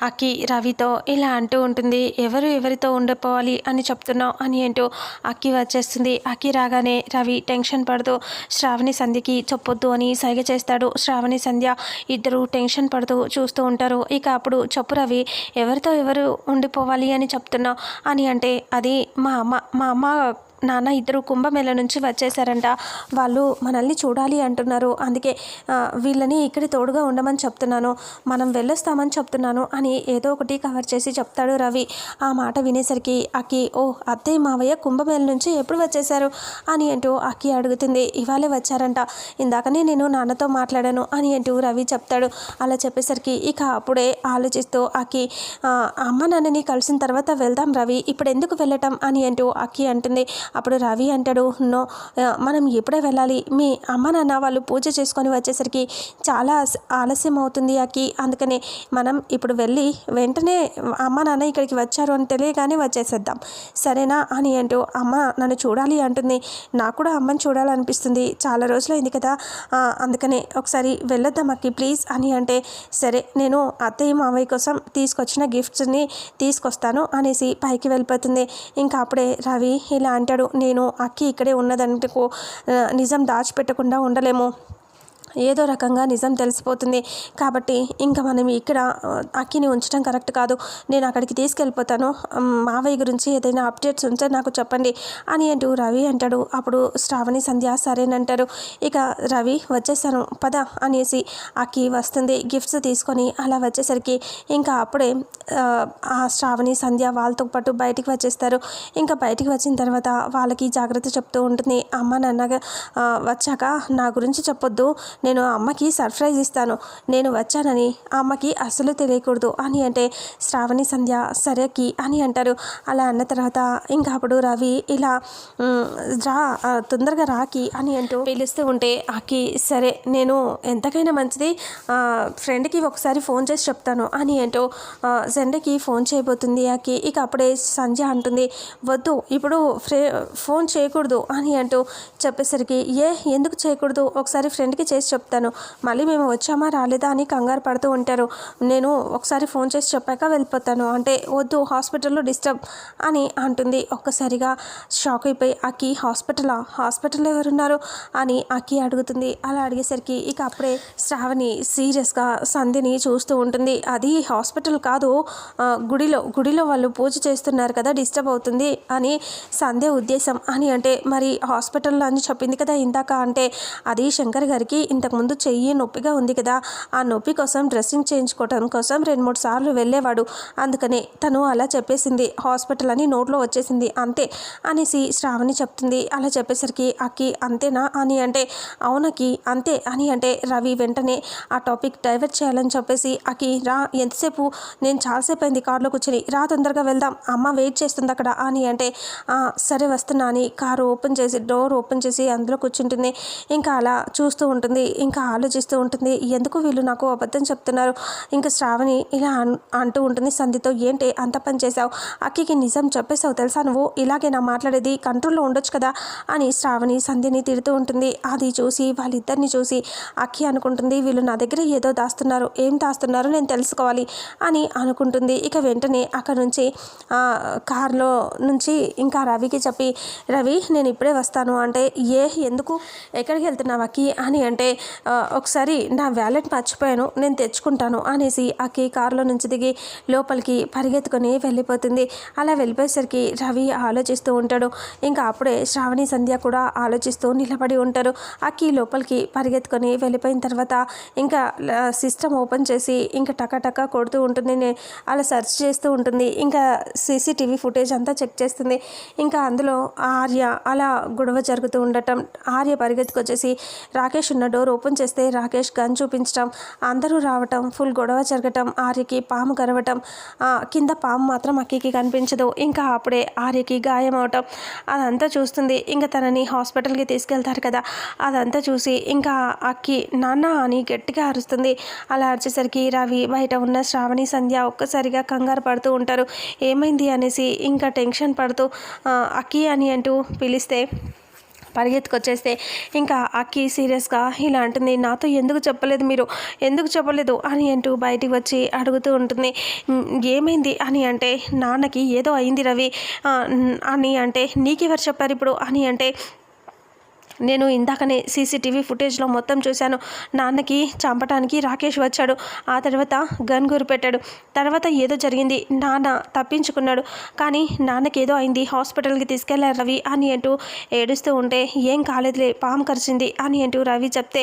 అక్కి రవితో ఇలా అంటూ ఉంటుంది. ఎవరితో ఉండిపోవాలి అని చెప్తున్నావు అని ఏంటో అక్కి వచ్చేస్తుంది. అక్కి రాగానే రవి టెన్షన్ పడుతూ శ్రావణి సంధ్యకి చెప్పొద్దు అని సైగ చేస్తాడు. శ్రావణి సంధ్య ఇద్దరు టెన్షన్ పడుతూ చూస్తూ ఉంటారు. ఇక అప్పుడు చెప్పు రవి, ఎవరితో ఉండిపోవాలి అని చెప్తున్నావు అని అంటే, అది మా అమ్మ నాన్న ఇద్దరు కుంభమేళ నుంచి వచ్చేసారంట. వాళ్ళు మనల్ని చూడాలి అంటున్నారు. అందుకే వీళ్ళని ఇక్కడ తోడుగా ఉండమని చెప్తున్నాను, మనం వెళ్ళొస్తామని చెప్తున్నాను అని ఏదో ఒకటి కవర్ చేసి చెప్తాడు రవి. ఆ మాట వినేసరికి అక్కి, ఓ అత్తయ్య మావయ్య కుంభమేళ నుంచి ఎప్పుడు వచ్చేసారు అని అంటూ అక్కి అడుగుతుంది. ఇవాళే వచ్చారంట, ఇందాకనే నేను నాన్నతో మాట్లాడాను అని అంటూ రవి చెప్తాడు. అలా చెప్పేసరికి ఇక అప్పుడే ఆలోచిస్తూ అక్కి, అమ్మ నాన్నని కలిసిన తర్వాత వెళ్దాం రవి, ఇప్పుడు ఎందుకు వెళ్ళటం అని అంటూ అక్కి అంటుంది. అప్పుడు రవి అంటాడు, నో, మనం ఇప్పుడే వెళ్ళాలి, మీ అమ్మ నాన్న వాళ్ళు పూజ చేసుకొని వచ్చేసరికి చాలా ఆలస్యం అవుతుంది అక్కి, అందుకనే మనం ఇప్పుడు వెళ్ళి వెంటనే అమ్మ నాన్న ఇక్కడికి వచ్చారు అని తెలియగానే వచ్చేసేద్దాం, సరేనా అని అంటూ, అమ్మ నన్ను చూడాలి అంటుంది, నాకు కూడా అమ్మని చూడాలనిపిస్తుంది, చాలా రోజులైంది కదా, అందుకనే ఒకసారి వెళ్ళొద్దాం అక్కి ప్లీజ్ అని అంటే, సరే నేను అత్తయ్య మావయ్య కోసం తీసుకొచ్చిన గిఫ్ట్స్ని తీసుకొస్తాను అనేసి పైకి వెళ్ళిపోతుంది. ఇంకా అప్పుడే రవి ఇలా అంటాడు, నేను అక్కి ఇక్కడే ఉన్నదంటూ నిజం దాచిపెట్టకుండా ఉండలేము, ఏదో రకంగా నిజం తెలిసిపోతుంది, కాబట్టి ఇంకా మనం ఇక్కడ అక్కిని ఉంచడం కరెక్ట్ కాదు, నేను అక్కడికి తీసుకెళ్ళిపోతాను, మావయ్య గురించి ఏదైనా అప్డేట్స్ ఉంటే నాకు చెప్పండి అని అంటూ రవి అంటాడు. అప్పుడు శ్రావణి సంధ్య సరేనంటారు. ఇక రవి వచ్చేసాను పద అనేసి అక్కి వస్తుంది గిఫ్ట్స్ తీసుకొని. అలా వచ్చేసరికి ఇంకా అప్పుడే ఆ శ్రావణి సంధ్య వాళ్ళతో పాటు బయటికి వచ్చేస్తారు. ఇంకా బయటికి వచ్చిన తర్వాత వాళ్ళకి జాగ్రత్త చెప్తూ ఉంటుంది. అమ్మ నాన్న వచ్చాక నా గురించి చెప్పొద్దు, నేను అమ్మకి సర్ప్రైజ్ ఇస్తాను, నేను వచ్చానని అమ్మకి అస్సలు తెలియకూడదు అని అంటే, శ్రావణి సంధ్య సరేకి అని అంటారు. అలా అన్న తర్వాత ఇంకా అప్పుడు రవి ఇలా రా తొందరగా రాకి అని అంటూ పిలుస్తూ ఉంటే అక్కి, సరే నేను ఎంతకైనా మంచిది ఫ్రెండ్కి ఒకసారి ఫోన్ చేసి చెప్తాను అని అంటూ జెండకి ఫోన్ చేయబోతుంది అక్కి. ఇక అప్పుడే సంధ్య అంటుంది, వద్దు ఇప్పుడు ఫోన్ చేయకూడదు అని అంటూ చెప్పేసరికి, ఎందుకు చేయకూడదు, ఒకసారి ఫ్రెండ్కి చేసి చెప్తాను, మళ్ళీ మేము వచ్చామా రాలేదా అని కంగారు పడుతూ ఉంటారు, నేను ఒకసారి ఫోన్ చేసి చెప్పాక వెళ్ళిపోతాను అంటే, వద్దు హాస్పిటల్లో డిస్టర్బ్ అని అంటుంది. ఒక్కసారిగా షాక్ అయిపోయి అక్కి, హాస్పిటల్లో ఎవరున్నారు అని అక్కి అడుగుతుంది. అలా అడిగేసరికి ఇక అప్పుడే శ్రావణి సీరియస్గా సంధ్యని చూస్తూ ఉంటుంది. అది హాస్పిటల్ కాదు, గుడిలో వాళ్ళు పూజ చేస్తున్నారు కదా, డిస్టర్బ్ అవుతుంది అని సంధ్య ఉద్దేశం అని అంటే, మరి హాస్పిటల్లో అని చెప్పింది కదా ఇందాక అంటే, అది శంకర్ గారికి ఇంతకుముందు చెయ్యి నొప్పిగా ఉంది కదా, ఆ నొప్పి కోసం డ్రెస్సింగ్ చేయించుకోవడం కోసం 2-3 సార్లు వెళ్ళేవాడు, అందుకనే తను అలా చెప్పేసింది, హాస్పిటల్ అని నోట్లో వచ్చేసింది అంతే అనేసి శ్రావణి చెప్తుంది. అలా చెప్పేసరికి అక్కి, అంతేనా అని అంటే, అవునకి అంతే అని అంటే, రవి వెంటనే ఆ టాపిక్ డైవర్ట్ చేయాలని చెప్పేసి, అక్కి రా, ఎంతసేపు, నేను చాలాసేపు అయింది కార్లో కూర్చొని, రా తొందరగా వెళ్దాం, అమ్మ వెయిట్ చేస్తుంది అక్కడ అని అంటే, సరే వస్తున్నా అని కారు డోర్ ఓపెన్ చేసి అందులో కూర్చుంటుంది. ఇంకా అలా చూస్తూ ఉంటుంది, ఇంకా ఆలోచిస్తూ ఉంటుంది, ఎందుకు వీళ్ళు నాకు అబద్ధం చెప్తున్నారు. ఇంకా శ్రావణి ఇలా అంటూ ఉంటుంది సంధ్యతో, ఏంటి అంత పని చేసావు, అక్కికి నిజం చెప్పేసావు తెలుసా, నువ్వు ఇలాగే నా మాట్లాడేది, కంట్రోల్లో ఉండొచ్చు కదా అని శ్రావణి సంధ్యని తిడుతూ ఉంటుంది. అది చూసి వాళ్ళిద్దరిని చూసి అక్కి అనుకుంటుంది, వీళ్ళు నా దగ్గర ఏదో దాస్తున్నారు, ఏం దాస్తున్నారో నేను తెలుసుకోవాలి అని అనుకుంటుంది. ఇక వెంటనే అక్కడ నుంచి కారులో నుంచి ఇంకా రవికి చెప్పి, రవి నేను ఇప్పుడే వస్తాను అంటే, ఎందుకు ఎక్కడికి వెళ్తున్నావు అక్కి అని అంటే, ఒకసారి నా వ్యాలెట్ మర్చిపోయాను, నేను తెచ్చుకుంటాను అనేసి అక్కి కారులో నుంచి దిగి లోపలికి పరిగెత్తుకొని వెళ్ళిపోతుంది. అలా వెళ్ళిపోయేసరికి రవి ఆలోచిస్తూ ఉంటాడు. ఇంకా అప్పుడే శ్రావణి సంధ్య కూడా ఆలోచిస్తూ నిలబడి ఉంటారు. అక్కి లోపలికి పరిగెత్తుకొని వెళ్ళిపోయిన తర్వాత ఇంకా సిస్టమ్ ఓపెన్ చేసి ఇంకా టకా కొడుతూ ఉంటుంది, అలా సెర్చ్ చేస్తూ ఉంటుంది. ఇంకా సీసీటీవీ ఫుటేజ్ అంతా చెక్ చేస్తుంది. ఇంకా అందులో ఆర్య అలా గొడవ జరుగుతూ ఉండటం, ఆర్య పరిగెత్తుకొచ్చేసి రాకేష్ ఉన్న డోర్ ఓపెన్ చేస్తే రాకేష్ గన్ చూపించడం, అందరూ రావటం, ఫుల్ గొడవ జరగటం, ఆర్యకి పాము కరవటం, కింద పాము మాత్రం అక్కికి కనిపించదు. ఇంకా అప్పుడే ఆర్యకి గాయం అవటం అదంతా చూస్తుంది. ఇంకా తనని హాస్పిటల్కి తీసుకెళ్తారు కదా, అదంతా చూసి ఇంకా అక్కి నాన్న అని గట్టిగా అరుస్తుంది. అలా అరిచేసరికి రవి, బయట ఉన్న శ్రావణి సంధ్య ఒక్కసారిగా కంగారు పడుతూ ఉంటారు. ఏమైంది అనేసి ఇంకా టెన్షన్ పడుతూ అక్కి అని అంటూ పిలిస్తే పరిగెత్తుకొచ్చేస్తే ఇంకా అక్కి సీరియస్గా ఇలా అంటుంది, నాతో ఎందుకు చెప్పలేదు మీరు, ఎందుకు చెప్పలేదు అని అంటూ బయటికి వచ్చి అడుగుతూ ఉంటుంది. ఏమైంది అని అంటే, నాన్నకి ఏదో అయింది రవి అని అంటే, నీకెవరు చెప్పారు ఇప్పుడు అని అంటే, నేను ఇందాకనే సీసీటీవీ ఫుటేజ్లో మొత్తం చూశాను. నాన్నకి చంపటానికి రాకేష్ వచ్చాడు, ఆ తర్వాత గన్ గురి పెట్టాడు, తర్వాత ఏదో జరిగింది, నాన్న తప్పించుకున్నాడు, కానీ నాన్నకి ఏదో అయింది, హాస్పిటల్కి తీసుకెళ్లారు రవి అని అంటూ ఏడుస్తూ ఉంటే, ఏం కాలేదులే పాము కరిచింది అని అంటూ రవి చెప్తే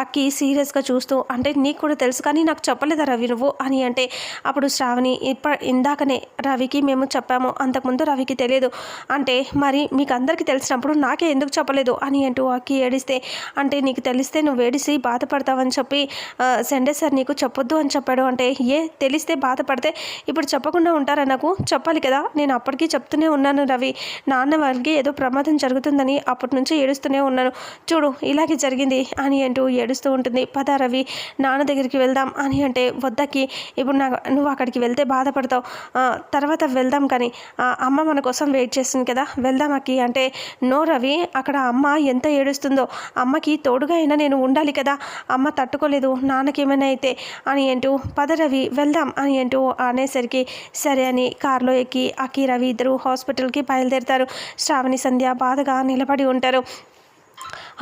అక్కి సీరియస్గా చూస్తూ, అంటే నీకు కూడా తెలుసు కానీ నాకు చెప్పలేదా రవి నువ్వు అని అంటే, అప్పుడు శ్రావణి ఇందాకనే రవికి మేము చెప్పాము, అంతకుముందు రవికి తెలియదు అంటే, మరి మీకు అందరికీ తెలిసినప్పుడు నాకే ఎందుకు చెప్పలేదు అని అంటూ అక్కి ఏడిస్తే, అంటే నీకు తెలిస్తే నువ్వు ఏడిసి బాధపడతావని చెప్పి సండే సార్ నీకు చెప్పొద్దు అని చెప్పాడు అంటే, తెలిస్తే బాధపడితే ఇప్పుడు చెప్పకుండా ఉంటారా, నాకు చెప్పాలి కదా, నేను అప్పటికీ చెప్తూనే ఉన్నాను రవి, నాన్న వాళ్ళకి ఏదో ప్రమాదం జరుగుతుందని అప్పటి నుంచి ఏడుస్తూనే ఉన్నాను, చూడు ఇలాగే జరిగింది అని అంటూ ఏడుస్తూ ఉంటుంది. పద రవి నాన్న దగ్గరికి వెళ్దాం అని అంటే, వద్దకి ఇప్పుడు నువ్వు అక్కడికి వెళ్తే బాధపడతావు, తర్వాత వెళ్దాం కానీ అమ్మ మన కోసం వెయిట్ చేస్తుంది కదా, వెళ్దాం అక్కి అంటే, నో రవి అక్కడ అమ్మ ఎంత ఏడుస్తుందో, అమ్మకి తోడుగా అయినా నేను ఉండాలి కదా, అమ్మ తట్టుకోలేదు నాన్నకేమైనా అయితే అని అంటూ, పద రవి వెళ్దాం అని అంటూ అనేసరికి సరే అని కారులో ఎక్కి అక్కి రవి ఇద్దరు హాస్పిటల్కి బయలుదేరుతారు. శ్రావణి సంధ్య బాధగా నిలబడి ఉంటారు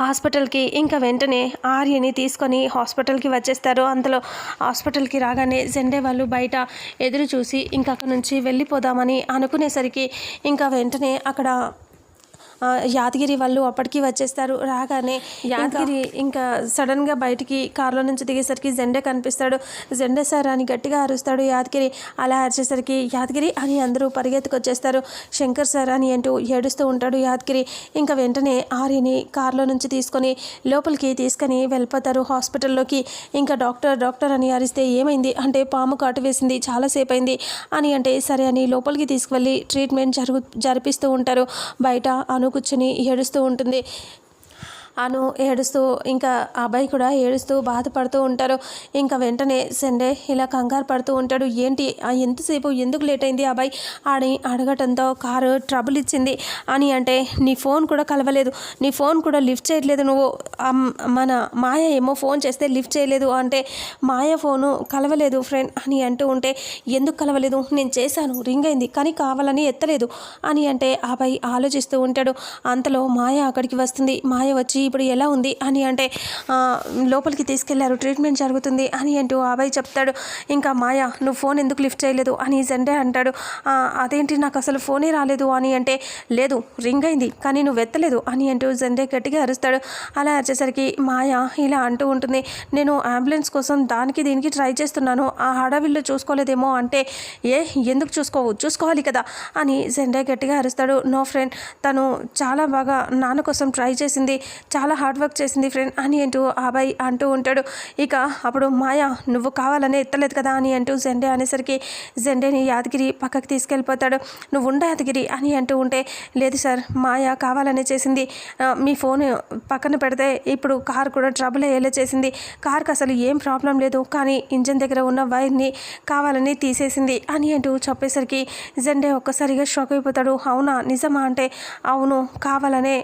హాస్పిటల్కి. ఇంకా వెంటనే ఆర్యని తీసుకొని హాస్పిటల్కి వచ్చేస్తారు. అంతలో హాస్పిటల్కి రాగానే జెండే వాళ్ళు బయట ఎదురు చూసి ఇంకా అక్కడ నుంచి వెళ్ళిపోదామని అనుకునేసరికి ఇంకా వెంటనే అక్కడ యాదగిరి వాళ్ళు అప్పటికి వచ్చేస్తారు. రాగానే యాదగిరి ఇంకా సడన్గా బయటికి కారులో నుంచి దిగేసరికి జెండే కనిపిస్తాడు. జెండే సార్ అని గట్టిగా అరుస్తాడు యాదగిరి. అలా అరిచేసరికి యాదగిరి అని అందరూ పరిగెత్తుకొచ్చేస్తారు. శంకర్ సార్ అని అంటూ ఏడుస్తూ ఉంటాడు యాదగిరి. ఇంకా వెంటనే ఆర్యని కారులో నుంచి తీసుకొని లోపలికి తీసుకొని వెళ్ళిపోతారు హాస్పిటల్లోకి. ఇంకా డాక్టర్ అని అరిస్తే ఏమైంది అంటే, పాము కాటు వేసింది చాలాసేపు అయింది అని అంటే, సరే అని లోపలికి తీసుకువెళ్ళి ట్రీట్మెంట్ జరిపిస్తూ ఉంటారు. బయట కూర్చొని ఏడుస్తూ ఉంటుంది. అను ఏడుస్తూ ఇంకా అబ్బాయి కూడా ఏడుస్తూ బాధపడుతూ ఉంటారు. ఇంకా వెంటనే సండే ఇలా కంగారు పడుతూ ఉంటాడు. ఏంటి ఎంతసేపు ఎందుకు లేట్ అయింది అబ్బాయి అని అడగటంతో, కారు ట్రబుల్ ఇచ్చింది అని అంటే, నీ ఫోన్ కూడా కలవలేదు, నీ ఫోన్ కూడా లిఫ్ట్ చేయట్లేదు నువ్వు, మన మాయ ఏమో ఫోన్ చేస్తే లిఫ్ట్ చేయలేదు అంటే, మాయ ఫోను కలవలేదు ఫ్రెండ్ అని అంటూ ఉంటే, ఎందుకు కలవలేదు, నేను చేశాను రింగ్ అయింది కానీ కావాలని ఎత్తలేదు అని అంటే అబ్బాయి ఆలోచిస్తూ ఉంటాడు. అంతలో మాయ అక్కడికి వస్తుంది. మాయ వచ్చి ఇప్పుడు ఎలా ఉంది అని అంటే, లోపలికి తీసుకెళ్లారు ట్రీట్మెంట్ జరుగుతుంది అని అంటూ అబ్బాయి చెప్తాడు. ఇంకా మాయ నువ్వు ఫోన్ ఎందుకు లిఫ్ట్ చేయలేదు అని జెండే అంటాడు. అదేంటి నాకు అసలు ఫోనే రాలేదు అని అంటే, లేదు రింగ్ అయింది కానీ నువ్వు ఎత్తలేదు అని అంటూ జెండే గట్టిగా అరుస్తాడు. అలా వచ్చేసరికి మాయ ఇలా అంటూ ఉంటుంది, నేను అంబులెన్స్ కోసం దానికి దీనికి ట్రై చేస్తున్నాను, ఆ హడావిల్లో చూసుకోలేదేమో అంటే, ఎందుకు చూసుకోవాలి కదా అని జెండే గట్టిగా అరుస్తాడు. నో ఫ్రెండ్, తను చాలా బాగా నాన్న కోసం ట్రై చేసింది, చాలా హార్డ్ వర్క్ చేసింది ఫ్రెండ్ అని అంటూ అబ్బాయి అంటూ ఉంటాడు. ఇక అప్పుడు మాయ నువ్వు కావాలనే ఎత్తలేదు కదా అని అంటూ జెండే అనేసరికి జెండేని యాదగిరి పక్కకి తీసుకెళ్ళిపోతాడు. నువ్వు ఉండ యాదగిరి అని అంటూ ఉంటే, లేదు సార్ మాయ కావాలనే చేసింది, మీ ఫోన్ పక్కన పెడితే ఇప్పుడు కార్ కూడా ట్రబుల్ అయ్యేలా చేసింది, కార్కి అసలు ఏం ప్రాబ్లం లేదు కానీ ఇంజన్ దగ్గర ఉన్న వైర్ని కావాలని తీసేసింది అని అంటూ చెప్పేసరికి జెండే ఒక్కసారిగా షాక్ అయిపోతాడు. అవునా నిజమా అంటే, అవును కావాలనే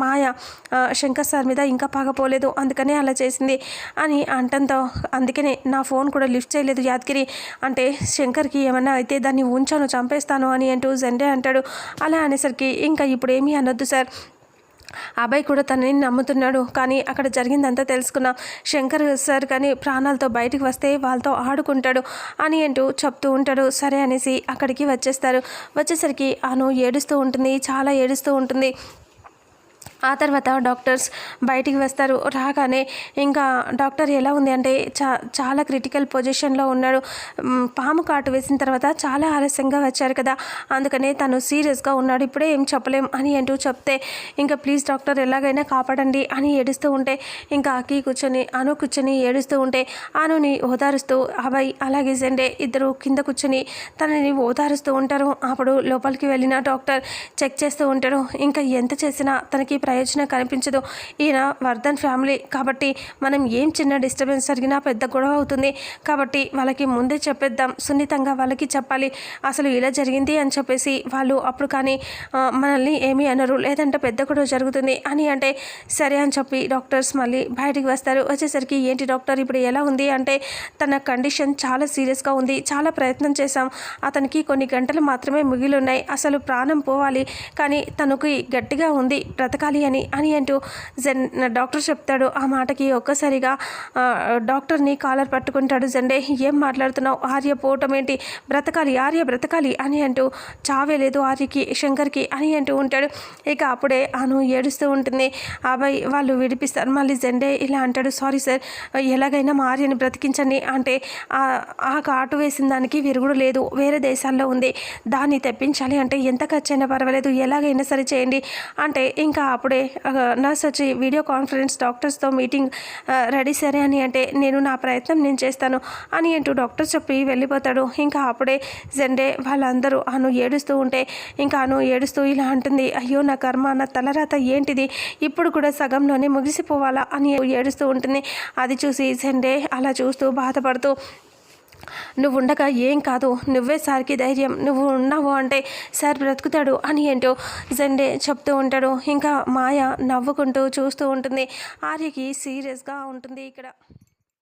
మాయ శంకర్ సార్ మీద ఇంకా పగపోలేదు అందుకనే అలా చేసింది అని అంటంతో, అందుకనే నా ఫోన్ కూడా లిఫ్ట్ చేయలేదు యాదగిరి అంటే, శంకర్కి ఏమన్నా అయితే దాన్ని ఉంచాను చంపేస్తాను అని అంటూ జెండే అంటాడు. అలా అనేసరికి ఇంకా ఇప్పుడు ఏమీ అనొద్దు సార్, అబ్బాయి కూడా తనని నమ్ముతున్నాడు కానీ అక్కడ జరిగిందంతా తెలుసుకున్నాం, శంకర్ సార్ కానీ ప్రాణాలతో బయటికి వస్తే వాళ్ళతో ఆడుకుంటాడు అని అంటూ చెప్తూ ఉంటాడు. సరే అనేసి అక్కడికి వచ్చేసరికి అను ఏడుస్తూ ఉంటుంది, చాలా ఏడుస్తూ ఉంటుంది. ఆ తర్వాత డాక్టర్స్ బయటికి వస్తారు. రాగానే ఇంకా డాక్టర్ ఎలా ఉంది అంటే, చాలా క్రిటికల్ పొజిషన్లో ఉన్నాడు, పాము కాటు వేసిన తర్వాత చాలా ఆలస్యంగా వచ్చారు కదా అందుకనే తను సీరియస్గా ఉన్నాడు, ఇప్పుడే ఏం చెప్పలేం అని అంటూ చెప్తే, ఇంకా ప్లీజ్ డాక్టర్ ఎలాగైనా కాపాడండి అని ఏడుస్తూ ఉంటే, ఇంకా అను కూర్చొని ఏడుస్తూ ఉంటే అనుని ఓదారుస్తూ అబ్బాయి అలాగే జెండే ఇద్దరు కింద కూర్చొని తనని ఓదారుస్తూ ఉంటారు. అప్పుడు లోపలికి వెళ్ళిన డాక్టర్ చెక్ చేస్తూ ఉంటారు. ఇంకా ఎంత చేసినా తనకి ప్రయోజనం కనిపించదు. ఈయన వర్ధన్ ఫ్యామిలీ కాబట్టి మనం ఏం చిన్న డిస్టర్బెన్స్ జరిగినా పెద్ద గొడవ అవుతుంది. కాబట్టి వాళ్ళకి ముందే చెప్పేద్దాం, సున్నితంగా వాళ్ళకి చెప్పాలి అసలు ఇలా జరిగింది అని చెప్పేసి. వాళ్ళు అప్పుడు కానీ మనల్ని ఏమీ అనరు, లేదంటే పెద్ద గొడవ జరుగుతుంది అని అంటే సరే అని చెప్పి డాక్టర్స్ మళ్ళీ బయటికి వస్తారు. వచ్చేసరికి ఏంటి డాక్టర్ ఇప్పుడు ఎలా ఉంది అంటే తన కండిషన్ చాలా సీరియస్గా ఉంది, చాలా ప్రయత్నం చేశాం, అతనికి కొన్ని గంటలు మాత్రమే మిగిలి ఉన్నాయి, అసలు ప్రాణం పోవాలి కానీ తనకి గట్టిగా ఉంది బ్రతకాలి అని అంటూ డాక్టర్ చెప్తాడు. ఆ మాటకి ఒక్కసారిగా డాక్టర్ని కాలర్ పట్టుకుంటాడు జెండే. ఏం మాట్లాడుతున్నావు, ఆర్య పోవటం ఏంటి, బ్రతకాలి ఆర్య బ్రతకాలి అని అంటూ చావే లేదు ఆర్యకి శంకర్కి అని అంటూ ఉంటాడు. ఇక అప్పుడే అను ఏడుస్తూ ఉంటుంది. అబ్బాయి వాళ్ళు విడిపిస్తారు. మళ్ళీ జెండే ఇలా అంటాడు, సారీ సార్ ఎలాగైనా మా ఆర్యని బ్రతికించండి అంటే ఆ కాటు వేసిన దానికి విరుగుడు లేదు, వేరే దేశాల్లో ఉంది, దాన్ని తెప్పించాలి అంటే ఎంత ఖర్చైనా పర్వాలేదు ఎలాగైనా సరే చేయండి అంటే ఇంకా అప్పుడే నర్స్ వచ్చి వీడియో కాన్ఫరెన్స్ డాక్టర్స్తో మీటింగ్ రెడీ సరే అని అంటే నేను నా ప్రయత్నం నేను చేస్తాను అని అంటూ డాక్టర్ చెప్పి వెళ్ళిపోతాడు. ఇంకా అప్పుడే జెండే వాళ్ళందరూ అను ఏడుస్తూ ఉంటే ఇంకా అను ఏడుస్తూ ఇలా అంటుంది, అయ్యో నా కర్మ, నా తలరాత ఏంటిది, ఇప్పుడు కూడా సగంలోనే ముగిసిపోవాలా అని ఏడుస్తూ ఉంటుంది. అది చూసి జెండే అలా చూస్తూ బాధపడుతూ నువ్వు ఉండగా ఏం కాదు, నువ్వే సార్కి ధైర్యం, నువ్వు ఉన్నావు అంటే సార్ బ్రతుకుతాడు అని ఏంటో జెండే చెప్తూ ఉంటాడు. ఇంకా మాయ నవ్వుకుంటూ చూస్తూ ఉంటుంది. ఆర్యకి సీరియస్గా ఉంటుంది ఇక్కడ.